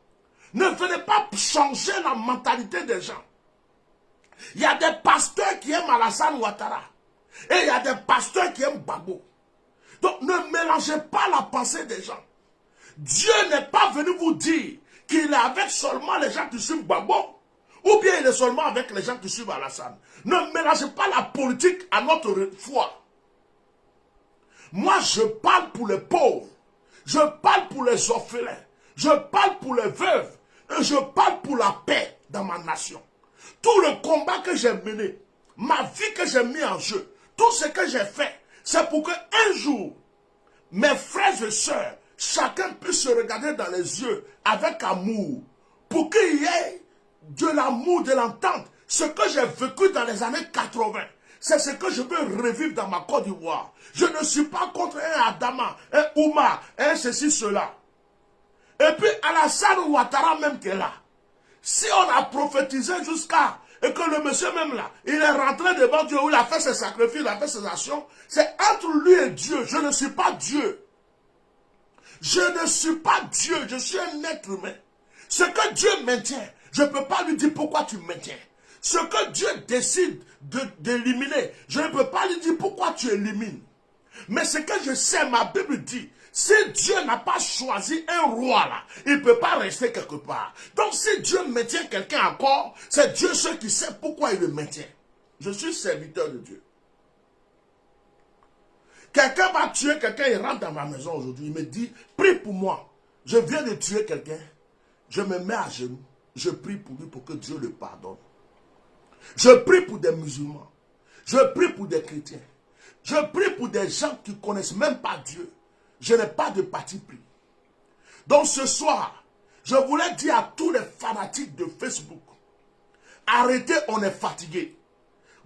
Speaker 1: Ne venez pas changer la mentalité des gens. Il y a des pasteurs qui aiment Alassane Ouattara. Et il y a des pasteurs qui aiment Gbagbo. Donc ne mélangez pas la pensée des gens. Dieu n'est pas venu vous dire qu'il est avec seulement les gens qui suivent Gbagbo, ou bien il est seulement avec les gens qui suivent Alassane. Ne mélangez pas la politique à notre foi. Moi, je parle pour les pauvres. Je parle pour les orphelins. Je parle pour les veuves. Et je parle pour la paix dans ma nation. Tout le combat que j'ai mené, ma vie que j'ai mis en jeu, tout ce que j'ai fait, c'est pour qu'un jour, mes frères et sœurs, chacun puisse se regarder dans les yeux avec amour. Pour qu'il y ait de l'amour, de l'entente. Ce que j'ai vécu dans les années 80, c'est ce que je veux revivre dans ma Côte d'Ivoire. Je ne suis pas contre un Adama, un Ouma, un ceci, cela. Et puis Alassane Ouattara même qui est là. Si on a prophétisé jusqu'à, et que le monsieur même là, il est rentré devant Dieu, où il a fait ses sacrifices, il a fait ses actions, c'est entre lui et Dieu. Je ne suis pas Dieu. Je ne suis pas Dieu, je suis un être humain. Ce que Dieu maintient, je ne peux pas lui dire pourquoi tu maintiens. Ce que Dieu décide d'éliminer, je ne peux pas lui dire pourquoi tu élimines. Mais ce que je sais, ma Bible dit, si Dieu n'a pas choisi un roi là, il ne peut pas rester quelque part. Donc si Dieu maintient quelqu'un encore, c'est Dieu seul qui sait pourquoi il le maintient. Je suis serviteur de Dieu. Quelqu'un va tuer quelqu'un, il rentre dans ma maison aujourd'hui, il me dit, prie pour moi. Je viens de tuer quelqu'un, je me mets à genoux, je prie pour lui pour que Dieu le pardonne. Je prie pour des musulmans, je prie pour des chrétiens, je prie pour des gens qui ne connaissent même pas Dieu. Je n'ai pas de parti pris. Donc ce soir, je voulais dire à tous les fanatiques de Facebook, arrêtez, on est fatigué.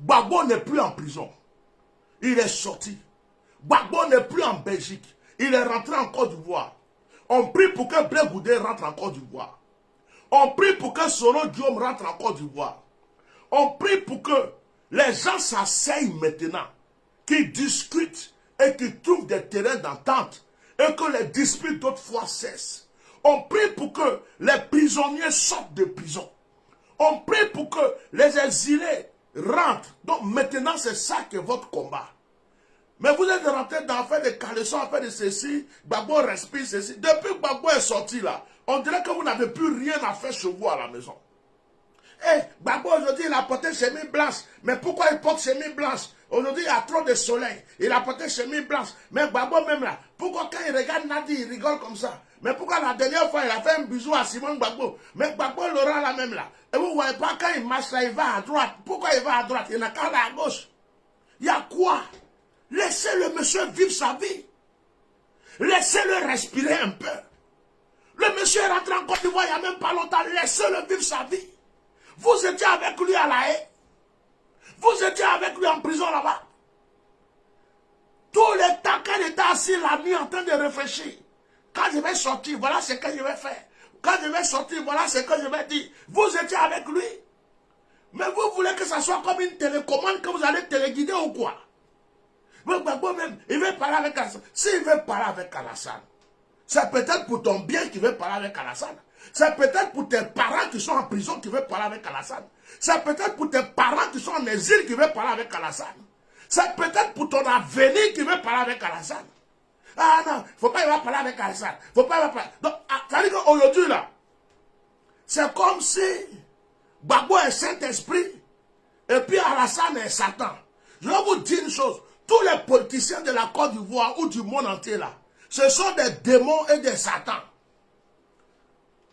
Speaker 1: Gbagbo n'est plus en prison, il est sorti. Gbagbo n'est plus en Belgique, il est rentré en Côte d'Ivoire. On prie pour que Blé Goudé rentre en Côte d'Ivoire. On prie pour que Soro Diom rentre en Côte d'Ivoire. On prie pour que les gens s'asseyent maintenant, qu'ils discutent et qu'ils trouvent des terrains d'entente et que les disputes d'autrefois cessent. On prie pour que les prisonniers sortent de prison. On prie pour que les exilés rentrent. Donc maintenant, c'est ça qui est votre combat. Mais vous êtes rentré dans faire des caleçons, faire de ceci, Gbagbo respire ceci. Depuis que Gbagbo est sorti là, on dirait que vous n'avez plus rien à faire chez vous à la maison. Eh, Gbagbo aujourd'hui il a porté chemise blanche. Mais pourquoi il porte chemise blanche? Aujourd'hui il y a trop de soleil. Il a porté chemise blanche. Mais Gbagbo même là, pourquoi quand il regarde Nadi, il rigole comme ça? Mais pourquoi la dernière fois il a fait un bisou à Simon Gbagbo? Mais Gbagbo Laurent là même là. Et vous ne voyez pas quand il marche là, il va à droite. Pourquoi il va à droite? Il n'a qu'à aller à gauche. Il y a quoi? Laissez le monsieur vivre sa vie. Laissez-le respirer un peu. Le monsieur est rentré en Côte d'Ivoire il n'y a même pas longtemps. Laissez-le vivre sa vie. Vous étiez avec lui à La Haye. Vous étiez avec lui en prison là-bas. Tout le temps qu'elle était assis la nuit en train de réfléchir. Quand je vais sortir, voilà ce que je vais faire. Quand je vais sortir, voilà ce que je vais dire. Vous étiez avec lui. Mais vous voulez que ça soit comme une télécommande que vous allez téléguider ou quoi? Mais Gbagbo même, il veut parler avec Alassane. S'il veut parler avec Alassane, c'est peut-être pour ton bien qu'il veut parler avec Alassane. C'est peut-être pour tes parents qui sont en prison qui veulent parler avec Alassane. C'est peut-être pour tes parents qui sont en exil qui veulent parler avec Alassane. C'est peut-être pour ton avenir qui veut parler avec Alassane. Ah non, il ne faut pas y parler avec Alassane. Faut pas y parler. Donc, ça veut dire qu'aujourd'hui là, c'est comme si Gbagbo est Saint-Esprit et puis Alassane est Satan. Je vais vous dire une chose. Tous les politiciens de la Côte d'Ivoire ou du monde entier là, ce sont des démons et des satans.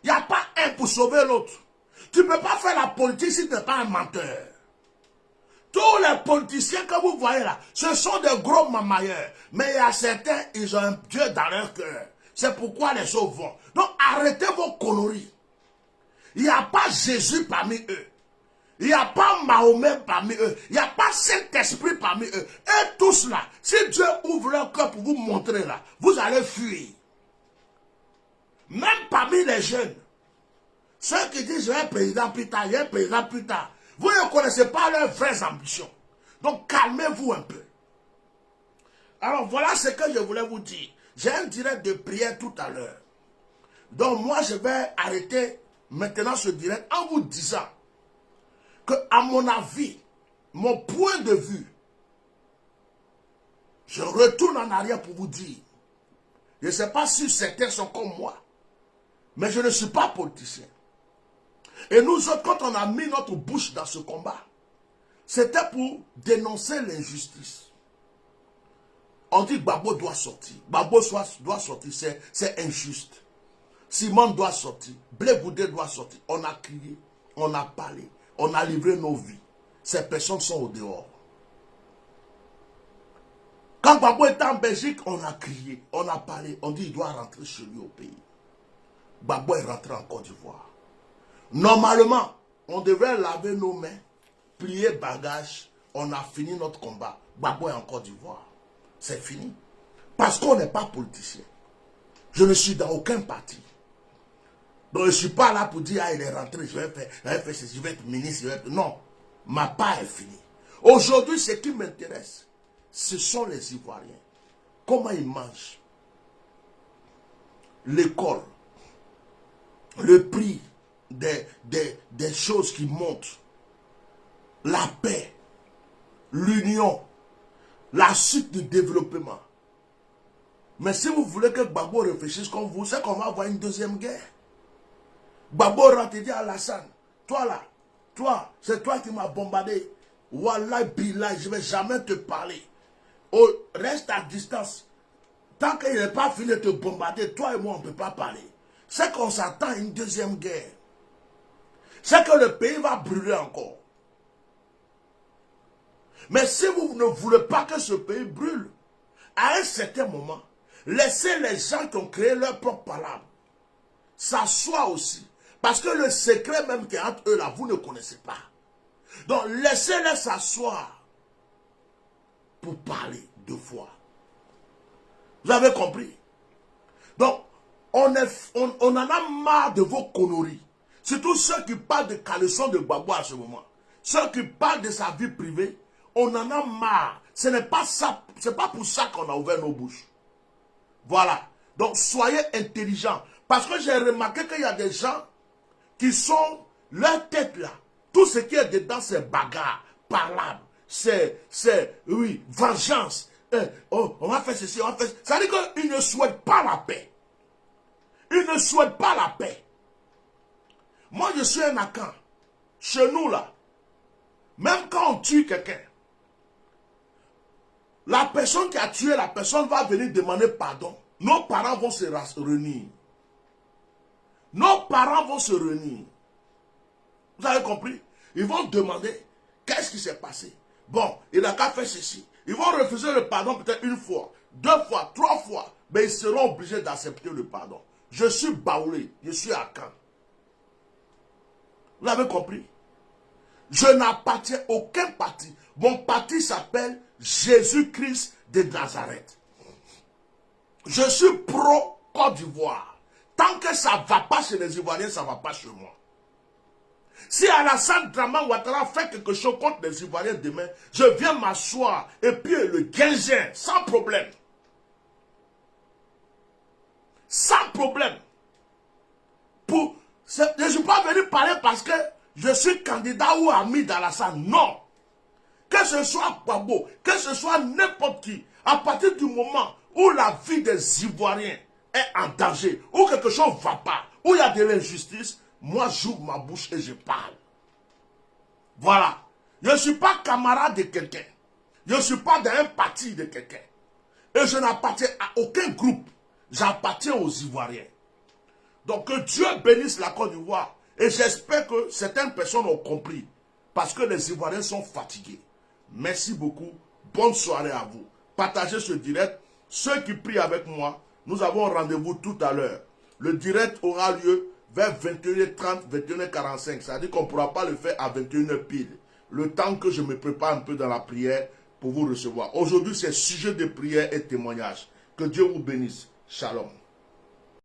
Speaker 1: Il n'y a pas un pour sauver l'autre. Tu ne peux pas faire la politique si tu n'es pas un menteur. Tous les politiciens que vous voyez là, ce sont des gros mamailleurs. Mais il y a certains, ils ont un Dieu dans leur cœur. C'est pourquoi les choses vont. Donc arrêtez vos conneries. Il n'y a pas Jésus parmi eux. Il n'y a pas Mahomet parmi eux. Il n'y a pas Saint-Esprit parmi eux. Et tous là, si Dieu ouvre leur cœur pour vous montrer là, vous allez fuir. Même parmi les jeunes, ceux qui disent « je vais être président plus tard, je vais être président plus tard », vous ne connaissez pas leurs vraies ambitions. Donc calmez-vous un peu. Alors voilà ce que je voulais vous dire. J'ai un direct de prière tout à l'heure. Donc moi je vais arrêter maintenant ce direct en vous disant que à mon avis, mon point de vue, je retourne en arrière pour vous dire, Je ne sais pas si certains sont comme moi. Mais je ne suis pas politicien. Et nous autres, quand on a mis notre bouche dans ce combat, c'était pour dénoncer l'injustice. On dit que Gbagbo doit sortir. Gbagbo doit sortir, c'est injuste. Simon doit sortir. Blé Goudé doit sortir. On a crié, on a parlé, on a livré nos vies. Ces personnes sont au dehors. Quand Gbagbo était en Belgique, on a crié, on a parlé, on dit qu'il doit rentrer chez lui au pays. Gbagbo est rentré en Côte d'Ivoire. Normalement, on devrait laver nos mains, plier bagage, on a fini notre combat. Gbagbo est en Côte d'Ivoire. C'est fini. Parce qu'on n'est pas politicien. Je ne suis dans aucun parti. Donc je ne suis pas là pour dire, ah, il est rentré, je vais faire ceci, je vais être ministre. Non, ma part est finie. Aujourd'hui, ce qui m'intéresse, ce sont les Ivoiriens. Comment ils mangent. L'école. Le prix des choses qui montent. La paix. L'union. La suite du développement. Mais si vous voulez que Gbagbo réfléchisse comme vous, c'est qu'on va avoir une deuxième guerre. Gbagbo rentre et dit à Alassane, toi là, toi, c'est toi qui m'as bombardé. Wallah billah, je ne vais jamais te parler. Oh, reste à distance. Tant qu'il n'est pas fini de te bombarder, toi et moi, on ne peut pas parler. C'est qu'on s'attend à une deuxième guerre. C'est que le pays va brûler encore. Mais si vous ne voulez pas que ce pays brûle, à un certain moment, laissez les gens qui ont créé leur propre palabre s'asseoir aussi. Parce que le secret même qui est entre eux là, vous ne connaissez pas. Donc laissez-les s'asseoir pour parler deux fois. Vous avez compris? Donc, on en a marre de vos conneries. Surtout ceux qui parlent de caleçon de Gbagbo à ce moment. Ceux qui parlent de sa vie privée, on en a marre. Ce n'est pas ça, c'est pas pour ça qu'on a ouvert nos bouches. Voilà. Donc, soyez intelligents. Parce que j'ai remarqué qu'il y a des gens qui sont, leur tête là, tout ce qui est dedans, c'est bagarre, parlable, oui, vengeance. Oh, on va faire ceci, on va faire ceci. Ça veut dire qu'ils ne souhaitent pas la paix. Ils ne souhaitent pas la paix. Moi, je suis un Akan. Chez nous, là, même quand on tue quelqu'un, la personne qui a tué la personne va venir demander pardon. Nos parents vont se réunir. Nos parents vont se réunir. Vous avez compris? Ils vont demander qu'est-ce qui s'est passé. Bon, il a qu'à faire ceci. Ils vont refuser le pardon peut-être une fois, deux fois, trois fois. Mais ils seront obligés d'accepter le pardon. Je suis Baoulé, je suis Akan. Vous avez compris? Je n'appartiens à aucun parti. Mon parti s'appelle Jésus-Christ de Nazareth. Je suis pro-Côte d'Ivoire. Tant que ça ne va pas chez les Ivoiriens, ça ne va pas chez moi. Si Alassane Dramane Ouattara fait quelque chose contre les Ivoiriens demain, je viens m'asseoir et puis le guingin, sans problème. Sans problème. Je ne suis pas venu parler parce que je suis candidat ou ami d'Alassane. Non. Que ce soit Gbagbo, que ce soit n'importe qui, à partir du moment où la vie des Ivoiriens est en danger, où quelque chose ne va pas, où il y a de l'injustice, moi j'ouvre ma bouche et je parle. Voilà. Je ne suis pas camarade de quelqu'un. Je ne suis pas dans un parti de quelqu'un. Et je n'appartiens à aucun groupe. J'appartiens aux Ivoiriens. Donc que Dieu bénisse la Côte d'Ivoire. Et j'espère que certaines personnes ont compris. Parce que les Ivoiriens sont fatigués. Merci beaucoup. Bonne soirée à vous. Partagez ce direct. Ceux qui prient avec moi, nous avons rendez-vous tout à l'heure. Le direct aura lieu vers 21h30, 21h45. C'est-à-dire qu'on ne pourra pas le faire à 21h pile. Le temps que je me prépare un peu dans la prière pour vous recevoir. Aujourd'hui, c'est sujet de prière et témoignage. Que Dieu vous bénisse. Shalom.